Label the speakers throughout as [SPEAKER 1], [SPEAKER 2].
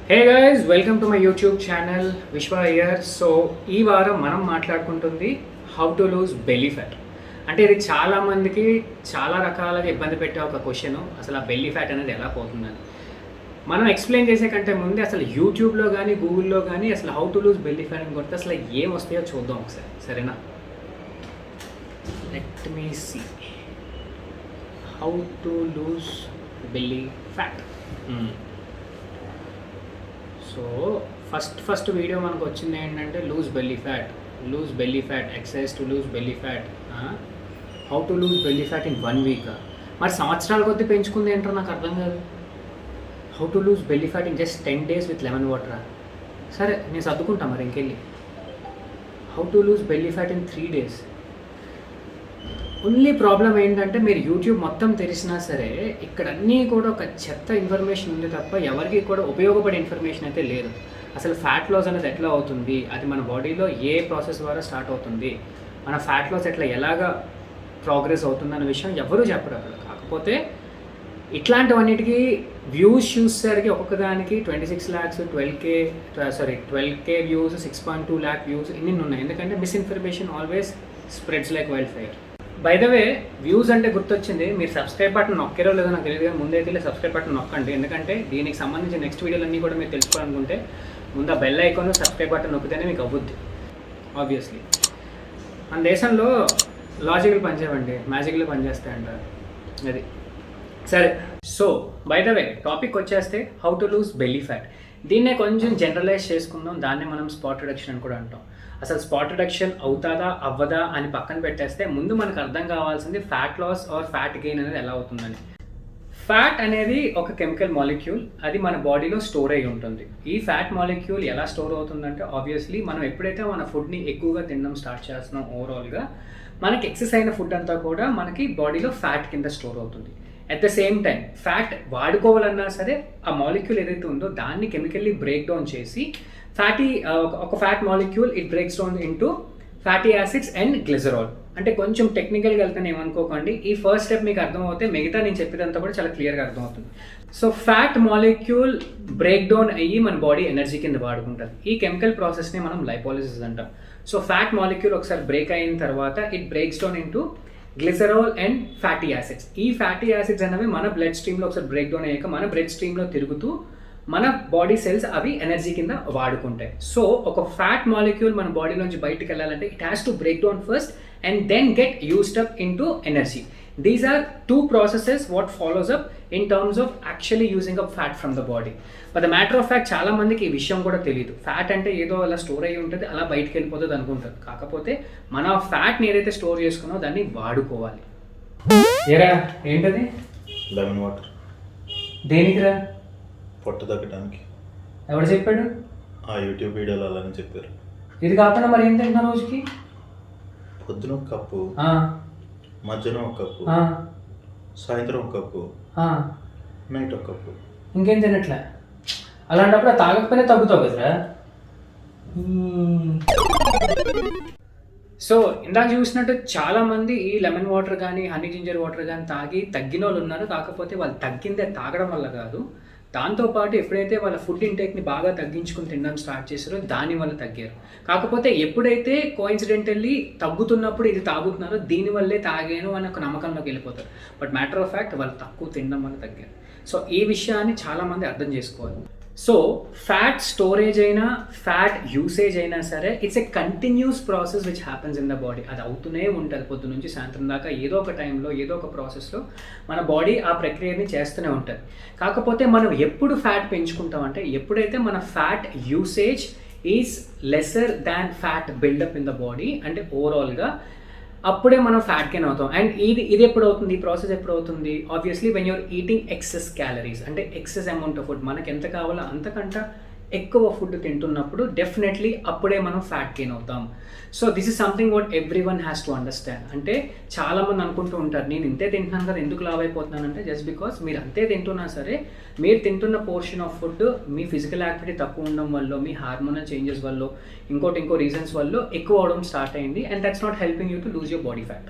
[SPEAKER 1] Hey guys, welcome to my YouTube channel Vishwa here. So ఈ వారం మనం మాట్లాడుకుంటుంది how to lose belly fat. అంటే ఇది చాలామందికి చాలా రకాలుగా ఇబ్బంది పెట్టే ఒక క్వశ్చన్, అసలు ఆ బెల్లీ ఫ్యాట్ అనేది ఎలా పోతుందని. మనం ఎక్స్ప్లెయిన్ చేసే కంటే ముందే అసలు యూట్యూబ్లో కానీ గూగుల్లో కానీ అసలు how to lose belly fat అని కొడితే అసలు ఏం వస్తాయో చూద్దాం ఒకసారి, సరేనా? Let me see how to lose belly fat. So first video మనకు వచ్చింది ఏంటంటే lose belly fat exercise to lose belly fat, how to lose belly fat in 1 week. మరి సంవత్సరాల కొద్దీ పెంచుకుంది ఏంటో నాకు అర్థం కాదు. How to lose belly fat in just 10 days with lemon water. సరే, నేను సర్దుకుంటా మరి ఇంకెళ్ళి. How to lose belly fat in 3 days. Only problem ఏంటంటే మీరు యూట్యూబ్ మొత్తం తెలిసినా సరే ఇక్కడ అన్నీ కూడా ఒక చెత్త ఇన్ఫర్మేషన్ ఉంది తప్ప ఎవరికి కూడా ఉపయోగపడే ఇన్ఫర్మేషన్ అయితే లేదు. అసలు ఫ్యాట్ లాస్ అనేది ఎట్లా అవుతుంది, అది మన బాడీలో ఏ ప్రాసెస్ ద్వారా స్టార్ట్ అవుతుంది, మన ఫ్యాట్ లాస్ ఎలాగా ప్రోగ్రెస్ అవుతుంది అన్న విషయం ఎవరూ చెప్పరు అక్కడ. కాకపోతే ఇట్లాంటివన్నిటికీ వ్యూస్ చూసేసరికి ఒక్కొక్క దానికి 26 lakhs 12K views, 6.2 lakh views ఇన్ని ఉన్నాయి. ఎందుకంటే misinformation always spreads like wild fire. By the way, views అంటే గుర్తొచ్చింది, మీరు సబ్స్క్రైబ్ బటన్ నొక్కారో లేదో నాకు తెలియదు, కానీ ముందైతే సబ్స్క్రైబ్ బటన్ నొక్కండి. ఎందుకంటే దీనికి సంబంధించిన నెక్స్ట్ వీడియోలన్నీ కూడా మీరు తెలుసుకోవాలనుకుంటే ముందు ఆ బెల్ ఐకాన్ సబ్స్క్రైబ్ బటన్ నొక్కితేనే మీకు అవ్వుద్ది. ఆబ్వియస్లీ మన దేశంలో లాజికల్ పనిచేయండి, మ్యాజిక్లో పనిచేస్తాయంటారు అది. సరే, so by the way topic వచ్చేస్తే how to lose belly fat. దీన్నే కొంచెం జనరలైజ్ చేసుకుందాం, దాన్నే మనం స్పాట్ రిడక్షన్ అని కూడా అంటాం. అసలు స్పాట్ రిడక్షన్ అవుతుందా అవ్వదా అని పక్కన పెట్టేస్తే ముందు మనకు అర్థం కావాల్సింది fat loss or fat gain అనేది ఎలా అవుతుందని. ఫ్యాట్ అనేది ఒక కెమికల్ మాలిక్యూల్, అది మన బాడీలో స్టోర్ అయి ఉంటుంది. ఈ ఫ్యాట్ మాలిక్యూల్ ఎలా స్టోర్ అవుతుందంటే ఆబ్వియస్లీ మనం ఎప్పుడైతే మన ఫుడ్ని ఎక్కువగా తినడం స్టార్ట్ చేస్తున్నాం, ఓవరాల్గా మనకి ఎక్సెస్ అయిన ఫుడ్ అంతా కూడా మనకి బాడీలో ఫ్యాట్ కింద స్టోర్ అవుతుంది. At the same time fat వాడుకోవాలన్నా సరే ఆ మాలిక్యూల్ ఏదైతే ఉందో దాన్ని కెమికల్లీ బ్రేక్ డౌన్ చేసి ఒక fat molecule it breaks down into fatty acids and glycerol. అంటే కొంచెం టెక్నికల్గా వెళ్తాను ఏమనుకోకండి, ఈ ఫస్ట్ స్టెప్ మీకు అర్థమవుతే మిగతా నేను చెప్పేదంతా కూడా చాలా క్లియర్గా అర్థమవుతుంది. So fat molecule break down అయ్యి మన బాడీ ఎనర్జీ కింద వాడుకుంటుంది. ఈ కెమికల్ ప్రాసెస్ని మనం లైపోలిసిస్ అంటాం. సో ఫ్యాట్ మాలిక్యూల్ ఒకసారి బ్రేక్ అయిన తర్వాత it breaks down into glycerol and fatty acids. ఈ ఫ్యాటీ యాసిడ్స్ అనేవి మన బ్లడ్ స్ట్రీమ్లో ఒకసారి బ్రేక్ డౌన్ అయ్యాక మన బ్లడ్ స్ట్రీమ్లో తిరుగుతూ మన బాడీ సెల్స్ అవి ఎనర్జీ కింద వాడుకుంటాయి. సో ఒక ఫ్యాట్ మాలిక్యూల్ మన బాడీ నుంచి బయటకు వెళ్ళాలంటే it has to break down first and then get used up into energy. These are 2 processes what follows up in terms of actually using up fat from the body. But the matter of fact చాలా మందికి ఈ విషయం కూడా తెలియదు. Fat అంటే ఏదో అలా store అయ్యి ఉంటుంది, అలా బయటకు వెళ్ళిపోతుంది అనుకుంటారు. కాకపోతే మన ఫ్యాట్ని ఏదైతే స్టోర్ చేసుకున్నామో దాన్ని వాడుకోవాలి. ఏరా ఏంటది?
[SPEAKER 2] Lemon water.
[SPEAKER 1] దేనికిరా?
[SPEAKER 2] పొట్ట తగ్గడానికి.
[SPEAKER 1] ఎవరు చెప్పాడు?
[SPEAKER 2] ఆ యూట్యూబ్ వీడియోలో అలానే చెప్పారు.
[SPEAKER 1] ఇది కాకుండా మరి ఏం తింటున్నా రోజుకి?
[SPEAKER 2] పొద్దున ఒక కప్పు, మధ్యాహ్నం ఒక కప్పు, సాయంత్రం ఒక కప్పు, నైట్ ఒక కప్పు.
[SPEAKER 1] ఇంకేం తినట్లే. అలాంటప్పుడు తాగకపోయినా తగ్గుతావు కదరా. సో ఇందాక చూసినట్టు చాలామంది ఈ లెమన్ వాటర్ కానీ హనీ జింజర్ వాటర్ కానీ తాగి తగ్గిన వాళ్ళు ఉన్నారు. కాకపోతే వాళ్ళు తగ్గిందే తాగడం వల్ల కాదు, దాంతోపాటు ఎప్పుడైతే వాళ్ళ ఫుడ్ ఇంటేక్ని బాగా తగ్గించుకుని తినడం స్టార్ట్ చేశారో దానివల్ల తగ్గారు. కాకపోతే ఎప్పుడైతే కోఇన్సిడెంటల్లీ తగ్గుతున్నప్పుడు ఇది తాగుతున్నారో దీనివల్లే తాగాను అని ఒక నమ్మకంలోకి వెళ్ళిపోతారు. బట్ మ్యాటర్ ఆఫ్ ఫ్యాక్ట్ వాళ్ళు తక్కువ తినడం వల్ల తగ్గారు. సో ఈ విషయాన్ని చాలామంది అర్థం చేసుకోవాలి. సో ఫ్యాట్ స్టోరేజ్ అయినా ఫ్యాట్ యూసేజ్ అయినా సరే it's a continuous process which happens in the body. అది అవుతూనే ఉంటుంది పొద్దు నుంచి సాయంత్రం దాకా, ఏదో ఒక టైంలో ఏదో ఒక ప్రాసెస్లో మన బాడీ ఆ ప్రక్రియని చేస్తూనే ఉంటుంది. కాకపోతే మనం ఎప్పుడు ఫ్యాట్ పెంచుకుంటామంటే ఎప్పుడైతే మన fat usage is lesser than fat buildup in the body, అంటే ఓవరాల్గా అప్పుడే మనం ఫ్యాట్ గెయిన్ అవుతాం. అండ్ ఇది ఎప్పుడు అవుతుంది, ఈ ప్రాసెస్ ఎప్పుడు అవుతుంది? Obviously when you're eating excess calories, అంటే ఎక్సెస్ అమౌంట్ ఆఫ్ ఫుడ్, మనకి ఎంత కావాలో అంతకంటే ఎక్కువ ఫుడ్ తింటున్నప్పుడు డెఫినెట్లీ అప్పుడే మనం ఫ్యాట్ గెయిన్ అవుతాం. So this is something what every one has to understand. అంటే చాలామంది అనుకుంటూ ఉంటారు నేను ఇంతే తింటున్నాను కదా ఎందుకు లావ్ అయిపోతున్నానంటే జస్ట్ బికాస్ మీరు అంతే తింటున్నా సరే మీరు తింటున్న portion of food me physical activity తక్కువ ఉండడం వల్ల, మీ హార్మోనల్ చేంజెస్ వల్ల, ఇంకో రీజన్స్ వల్ల ఎక్కువ అవడం స్టార్ట్ అయింది. And that's not helping you to lose your body fat.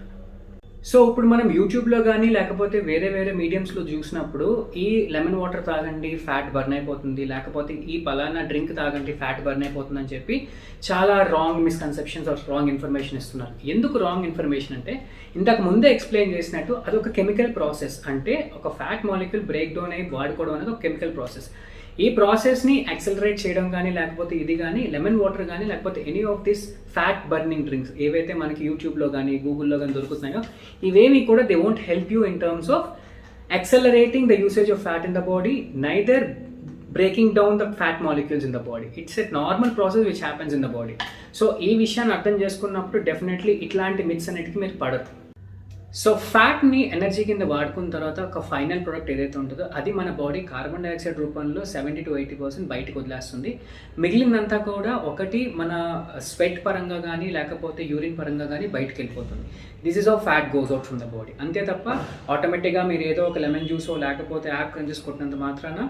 [SPEAKER 1] So ఇప్పుడు మనం యూట్యూబ్లో కానీ లేకపోతే వేరే వేరే మీడియంస్లో చూసినప్పుడు ఈ లెమన్ వాటర్ తాగండి ఫ్యాట్ బర్న్ అయిపోతుంది, లేకపోతే ఈ పలానా డ్రింక్ తాగండి ఫ్యాట్ బర్న్ అయిపోతుంది అని చెప్పి చాలా wrong misconceptions or wrong information ఇస్తున్నారు. ఎందుకు రాంగ్ ఇన్ఫర్మేషన్ అంటే ఇంతకు ముందే ఎక్స్ప్లెయిన్ చేసినట్టు అదొక కెమికల్ ప్రాసెస్. అంటే ఒక ఫ్యాట్ మాలిక్యూల్ బ్రేక్ డౌన్ అయ్యి వాడుకోవడం అనేది ఒక కెమికల్ ప్రాసెస్. ఈ ప్రాసెస్ని యాక్సలరేట్ చేయడం కానీ లేకపోతే ఇది కానీ లెమన్ వాటర్ కానీ లేకపోతే any of this fat burning drinks ఏవైతే మనకి యూట్యూబ్లో కానీ గూగుల్లో కానీ దొరుకుతున్నాయో ఇవేమి కూడా they won't help you in terms of accelerating the usage of fat in the body, neither breaking down the fat molecules in the body. It's a normal process which happens in the body. So ఈ విషయాన్ని అర్థం చేసుకున్నప్పుడు definitely ఇట్లాంటి myths అన్నిటికీ మీరు పడరు. So ఫ్యాట్ని energy కింద వాడుకున్న తర్వాత ఒక ఫైనల్ ప్రోడక్ట్ ఏదైతే ఉంటుందో అది మన బాడీ కార్బన్ డైఆక్సైడ్ రూపంలో 70 to 80% బయటకు వదిలేస్తుంది. మిగిలినంతా కూడా ఒకటి మన స్వెట్ పరంగా కానీ లేకపోతే యూరిన్ పరంగా కానీ బయటకు వెళ్ళిపోతుంది. This is of fat goes out from the body. అంతే తప్ప ఆటోమేటిక్గా మీరు ఏదో ఒక లెమన్ జ్యూసో లేకపోతే యాప్ క్రంచెస్ కొట్టినంత మాత్రాన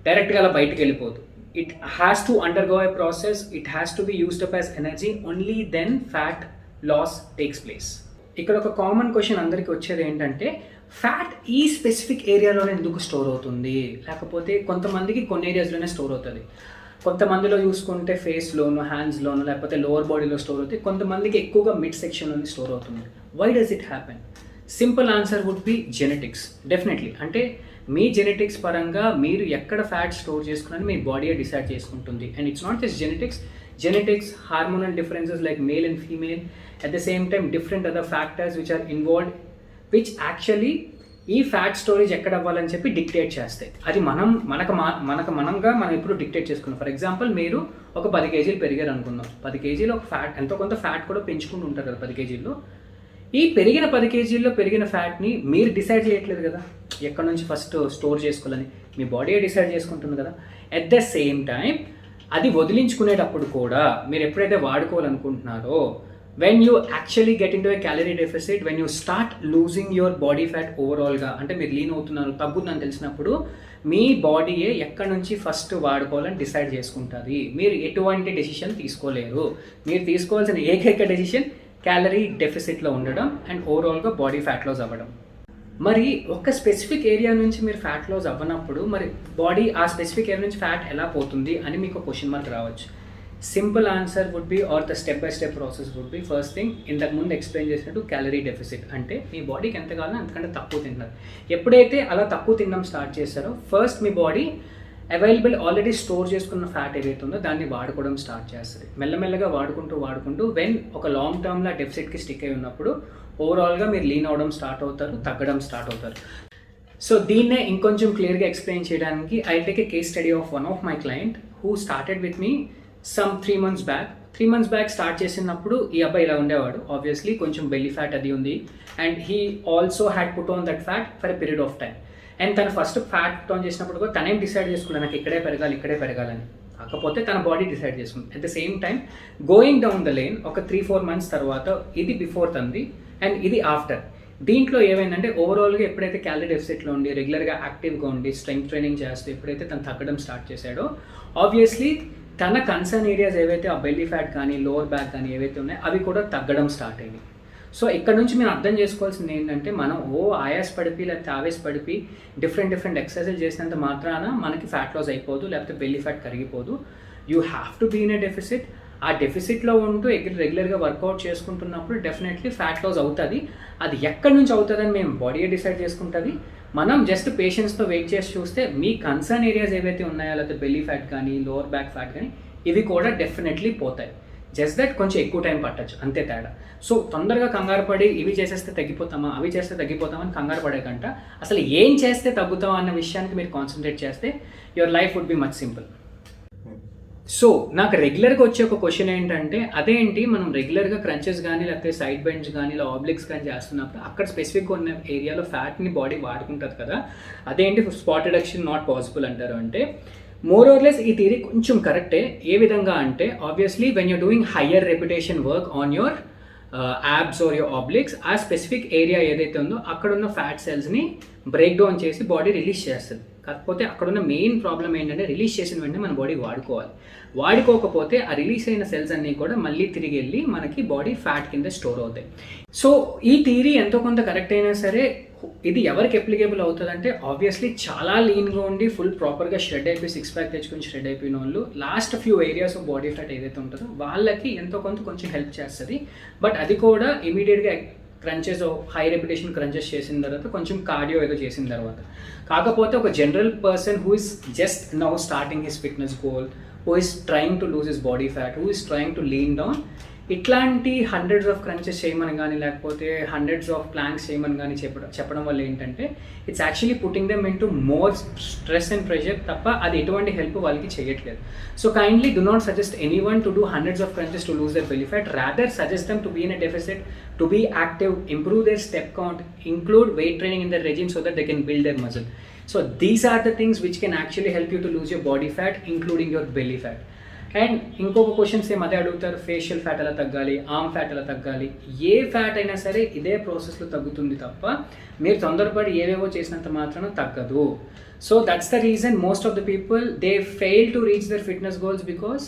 [SPEAKER 1] డైరెక్ట్గా అలా బయటకు వెళ్ళిపోదు. It has to undergo a process, it has to be used up as energy, only then fat loss takes place. ఇక్కడ ఒక కామన్ క్వశ్చన్ అందరికీ వచ్చేది ఏంటంటే ఫ్యాట్ ఈ స్పెసిఫిక్ ఏరియాలోనే ఎందుకు స్టోర్ అవుతుంది, లేకపోతే కొంతమందికి కొన్ని ఏరియాస్లోనే స్టోర్ అవుతుంది. కొంతమందిలో చూసుకుంటే ఫేస్లోను హ్యాండ్స్లోను లేకపోతే లోవర్ బాడీలో స్టోర్ అవుతుంది, కొంతమందికి ఎక్కువగా మిడ్ సెక్షన్లోనే స్టోర్ అవుతుంది. Why does it happen? Simple answer would be genetics. Definitely అంటే మీ జెనెటిక్స్ పరంగా మీరు ఎక్కడ ఫ్యాట్ స్టోర్ చేసుకున్నారని మీ బాడీ డిసైడ్ చేసుకుంటుంది. And it's not just genetics, hormonal differences like male and female, at the same time different other factors which are involved which actually ఈ fat storage ఎక్కడ అవ్వాలని చెప్పి డిక్టేట్ చేస్తాయి. అది మనంగా మనం ఇప్పుడు డిక్టేట్ చేసుకున్నాం. ఫర్ ఎగ్జాంపుల్ మీరు ఒక 10 kgs పెరిగారు అనుకుందాం. 10 kgs ఒక ఫ్యాట్ ఎంతో కొంత ఫ్యాట్ కూడా పెంచుకుంటూ ఉంటారు కదా 10 kgs. ఈ పెరిగిన 10 kgs పెరిగిన ఫ్యాట్ని మీరు డిసైడ్ చేయట్లేదు కదా ఎక్కడ నుంచి ఫస్ట్ స్టోర్ చేసుకోవాలని, మీ బాడీ డిసైడ్ చేసుకుంటుంది కదా. ఎట్ ద సేమ్ టైం అది వదిలించుకునేటప్పుడు కూడా మీరు ఎప్పుడైతే వాడుకోవాలనుకుంటున్నారో when you actually get into a calorie deficit, when you start losing your body fat overallగా అంటే మీరు లీన్ అవుతున్నారు తగ్గుతుందని తెలిసినప్పుడు మీ బాడీయే ఎక్కడి నుంచి ఫస్ట్ వాడుకోవాలని డిసైడ్ చేసుకుంటుంది. మీరు ఎటువంటి డెసిషన్ తీసుకోలేరు. మీరు తీసుకోవాల్సిన ఏకైక డెసిషన్ క్యాలరీ డెఫిసిట్లో ఉండడం అండ్ ఓవరాల్గా బాడీ ఫ్యాట్ లాస్ అవ్వడం. మరి ఒక స్పెసిఫిక్ ఏరియా నుంచి మీరు ఫ్యాట్ లాస్ అవ్వనప్పుడు మరి బాడీ ఆ స్పెసిఫిక్ ఏరియా నుంచి ఫ్యాట్ ఎలా పోతుంది అని మీకు క్వశ్చన్ మార్క్ రావచ్చు. Simple answer would be or the step by step process would be first thing ఇంతకు ముందు ఎక్స్ప్లెయిన్ చేసినట్టు క్యాలరీ డెఫిసిట్. అంటే మీ బాడీకి ఎంత కావాలో అంతకంటే తక్కువ తింటున్నారు. ఎప్పుడైతే అలా తక్కువ తినడం స్టార్ట్ చేస్తారో ఫస్ట్ మీ బాడీ అవైలబుల్ ఆల్రెడీ స్టోర్ చేసుకున్న ఫ్యాట్ ఏదైతే ఉందో దాన్ని వాడుకోవడం స్టార్ట్ చేస్తుంది. మెల్లమెల్లగా వాడుకుంటూ వెన్ ఒక లాంగ్ టర్మ్లో డెఫిసిట్కి స్టిక్ అయి ఉన్నప్పుడు ఓవరాల్గా మీరు లీన్ అవ్వడం స్టార్ట్ అవుతారు, తగ్గడం స్టార్ట్ అవుతారు. సో దీన్నే ఇంకొంచెం క్లియర్గా ఎక్స్ప్లెయిన్ చేయడానికి I take a case study of one of my client who started with me some 3 months back. 3 months back start చేసినప్పుడు ఈ అబ్బాయి ఇలా ఉండేవాడు. ఆబ్వియస్లీ కొంచెం బెల్లీ ఫ్యాట్ అది ఉంది and he also had put on that fat for a period of time. And తను first fat put on చేసినప్పుడు కూడా తనేం డిసైడ్ చేసుకున్నాడు నాకు ఇక్కడే పెరగాలని. కాకపోతే తన బాడీ డిసైడ్ చేసుకుంది. At the same time going down the lane ఒక 3-4 months తర్వాత ఇది బిఫోర్ తంది అండ్ ఇది ఆఫ్టర్. దీంట్లో ఏమైందంటే ఓవరాల్గా ఎప్పుడైతే క్యాలరీ డెఫిసిట్లో ఉండి రెగ్యులర్గా యాక్టివ్గా ఉండి స్ట్రెంగ్త్ ట్రైనింగ్ చేస్తూ ఎప్పుడైతే తను తగ్గడం స్టార్ట్ చేశాడో ఆబ్వియస్లీ తన కన్సర్న్ ఏరియాస్ ఏవైతే ఆ బెల్లీ ఫ్యాట్ కానీ లోవర్ బ్యాక్ కానీ ఏవైతే ఉన్నాయో అవి కూడా తగ్గడం స్టార్ట్ అయ్యాయి. సో ఇక్కడ నుంచి మీరు అర్థం చేసుకోవాల్సింది ఏంటంటే మనం ఆయాస్ పడిపి లేకపోతే ఆవేశపడిపి డిఫరెంట్ ఎక్సర్సైజ్ చేసినంత మాత్రాన మనకి ఫ్యాట్ లాస్ అయిపోదు లేకపోతే బెల్లీ ఫ్యాట్ కరిగిపోదు. You have to be in a deficit. ఆ డెఫిసిట్లో ఉంటూ రెగ్యులర్గా వర్కౌట్ చేసుకుంటున్నప్పుడు డెఫినెట్లీ ఫ్యాట్ లాస్ అవుతుంది. అది ఎక్కడి నుంచి అవుతుందని మేము బాడీ డిసైడ్ చేసుకుంటుంది. మనం జస్ట్ పేషెన్స్తో వెయిట్ చేసి చూస్తే మీ కన్సర్న్ ఏరియాస్ ఏవైతే ఉన్నాయో లేకపోతే బెల్లీ ఫ్యాట్ కానీ లోవర్ బ్యాక్ ఫ్యాట్ కానీ ఇవి కూడా డెఫినెట్లీ పోతాయి. జస్ట్ దట్ కొంచెం ఎక్కువ టైం పట్టచ్చు అంతే తేడా. సో తొందరగా కంగారు పడి ఇవి చేసేస్తే తగ్గిపోతామా అవి చేస్తే తగ్గిపోతామని కంగారు పడే కంట అసలు ఏం చేస్తే తగ్గుతామా అన్న విషయానికి మీరు కాన్సన్ట్రేట్ చేస్తే your life would be much simple. So నాకు రెగ్యులర్గా వచ్చే ఒక క్వశ్చన్ ఏంటంటే అదేంటి మనం రెగ్యులర్గా క్రంచెస్ కానీ లేకపోతే సైడ్ బెండ్స్ కానీ ఇలా ఆబ్లిక్స్ కానీ చేస్తున్నప్పుడు అక్కడ స్పెసిఫిక్గా ఉన్న ఏరియాలో ఫ్యాట్ని బాడీ వాడుకుంటుంది కదా, అదేంటి స్పాట్ రిడక్షన్ నాట్ పాసిబుల్ అంటారు అంటే మోర్ ఆర్ లెస్ ఈ థియరీ కొంచెం కరెక్టే. ఏ విధంగా అంటే obviously when you're doing higher reputation work on your abs or your obliques ఆ స్పెసిఫిక్ ఏరియా ఏదైతే ఉందో అక్కడ ఉన్న ఫ్యాట్ సెల్స్ని బ్రేక్ డౌన్ చేసి బాడీ రిలీజ్ చేస్తుంది. కాకపోతే అక్కడున్న మెయిన్ ప్రాబ్లం ఏంటంటే రిలీజ్ చేసిన వెంటనే మన బాడీ వాడుకోకపోతే ఆ రిలీజ్ అయిన సెల్స్ అన్నీ కూడా మళ్ళీ తిరిగి వెళ్ళి మనకి బాడీ ఫ్యాట్ కింద స్టోర్ అవుతాయి. సో ఈ థియరీ ఎంతో కొంత కరెక్ట్ అయినా సరే ఇది ఎవరికి అప్లికేబుల్ అవుతుందంటే ఆబ్వియస్లీ చాలా లీన్గా ఉండి ఫుల్ ప్రాపర్గా షెడ్ అయిపోయి 6 ప్యాక్ తెచ్చుకొని షెడ్ అయిపోయిన వాళ్ళు last few areas of body fat ఏదైతే ఉంటుందో వాళ్ళకి ఎంతో కొంచెం హెల్ప్ చేస్తుంది. బట్ అది కూడా ఇమీడియట్గా క్రంచెస్ హై రెపిటేషన్ క్రంచెస్ చేసిన తర్వాత కొంచెం కార్డియో ఏదో చేసిన తర్వాత. కాకపోతే ఒక general person who is just now starting his fitness goal, who is trying to lose his body fat, who is trying to lean down, ఇట్లాంటి హండ్రెడ్స్ ఆఫ్ క్రంచెస్ చేయమని కానీ లేకపోతే హండ్రెడ్స్ ఆఫ్ ప్లాంక్స్ చేయమని కానీ చెప్పడం వల్ల ఏంటంటే it's actually putting them into more stress and pressure తప్ప అది ఎటువంటి హెల్ప్ వాళ్ళకి చేయట్లేదు. So kindly do not suggest anyone to do hundreds of crunches to lose their belly fat, rather suggest them to be in a deficit, to be active, improve their step count, include weight training in their regime so that they can build their muscle. So these are the things which can actually help you to lose your body fat, including your belly fat. And ఇంకొక question same అదే అడుగుతారు, facial fat ఎలా తగ్గాలి, arm fat ఎలా తగ్గాలి. ఏ fat అయినా సరే ఇదే ప్రాసెస్లో తగ్గుతుంది తప్ప మీరు తొందరపడి ఏవేవో చేసినంత మాత్రాన తగ్గదు. So that's the reason most of the people they fail to reach their fitness goals because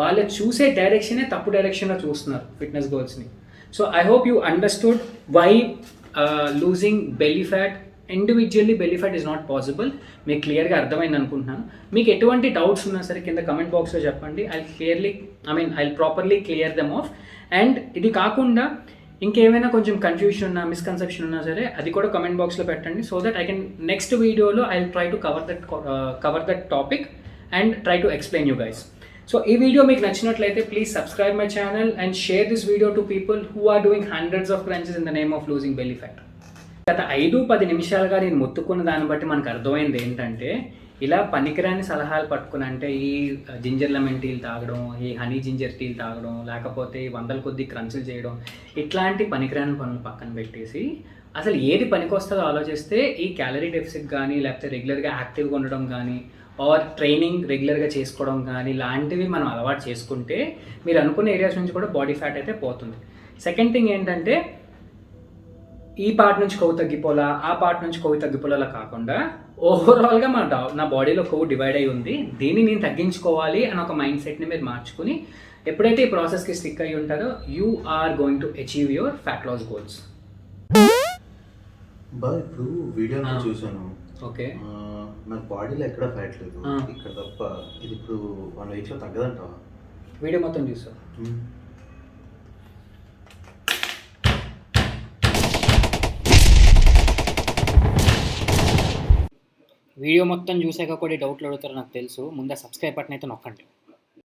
[SPEAKER 1] వాళ్ళు చూసే డైరెక్షనే తప్పు డైరెక్షన్లో చూస్తున్నారు ఫిట్నెస్ గోల్స్ని. So I hope you understood why losing belly fat individually belly fat is not possible. మీకు క్లియర్గా అర్థమైంది అనుకుంటున్నాను. మీకు ఎటువంటి డౌట్స్ ఉన్నా సరే కింద కమెంట్ బాక్స్లో చెప్పండి. I properly clear them of. And ఇది కాకుండా ఇంకేమైనా కొంచెం కన్ఫ్యూషన్ ఉన్నా, మిస్కన్సెప్షన్ ఉన్నా సరే అది కూడా కమెంట్ బాక్స్లో పెట్టండి. So that I can next వీడియోలో I will try to cover that topic and try to explain you guys. So ఈ వీడియో మీకు నచ్చినట్లయితే please subscribe my channel and share this video to people who are doing hundreds of crunches in the name of losing belly fat. గత 5-10 నిమిషాలుగా నేను మొత్తుకున్న దాన్ని బట్టి మనకు అర్థమైంది ఏంటంటే ఇలా పనికిరాని సలహాలు పట్టుకుని అంటే ఈ జింజర్ లెమన్ టీలు తాగడం, ఈ హనీ జింజర్ టీలు తాగడం, లేకపోతే 100 కొద్ది క్రంచులు చేయడం, ఇట్లాంటి పనికిరాని పనులు పక్కన పెట్టేసి అసలు ఏది పనికొస్తుందో ఆలోచిస్తే ఈ క్యాలరీ డెఫిసిట్ కానీ లేకపోతే రెగ్యులర్గా యాక్టివ్గా ఉండడం కానీ ఆర్ ట్రైనింగ్ రెగ్యులర్గా చేసుకోవడం కానీ లాంటివి మనం అలవాటు చేసుకుంటే మీరు అనుకున్న ఏరియాస్ నుంచి కూడా బాడీ ఫ్యాట్ అయితే పోతుంది. సెకండ్ థింగ్ ఏంటంటే ఈ పార్ట్ నుంచి కొవ్వు తగ్గిపోలా, ఆ పార్ట్ నుంచి కొవ్వు తగ్గిపోలా కాకుండా ఓవరాల్గా నా బాడీలో కొవ్వు డివైడ్ అయి ఉంది, దీన్ని నేను తగ్గించుకోవాలి అని ఒక మైండ్ సెట్ని మీరు మార్చుకుని ఎప్పుడైతే ఈ ప్రాసెస్కి స్టిక్ అయ్యి ఉంటారో you are going to achieve your fat loss goals.
[SPEAKER 2] ఇప్పుడు వీడియో చూసాను,
[SPEAKER 1] ఓకే,
[SPEAKER 2] నాకు బాడీలో ఎక్కడ ఫ్యాట్ లేదు ఇక్కడ తప్ప. ఇది ఇప్పుడు 1 weekలో తగ్గదంటావా?
[SPEAKER 1] వీడియో మొత్తం చూసా. వీడియో మొత్తం చూసాక కూడా డౌట్లు అడుగుతారో నాకు తెలుసు. ముందే సబ్స్క్రైబ్ బటన్ అయితే నొక్కండి.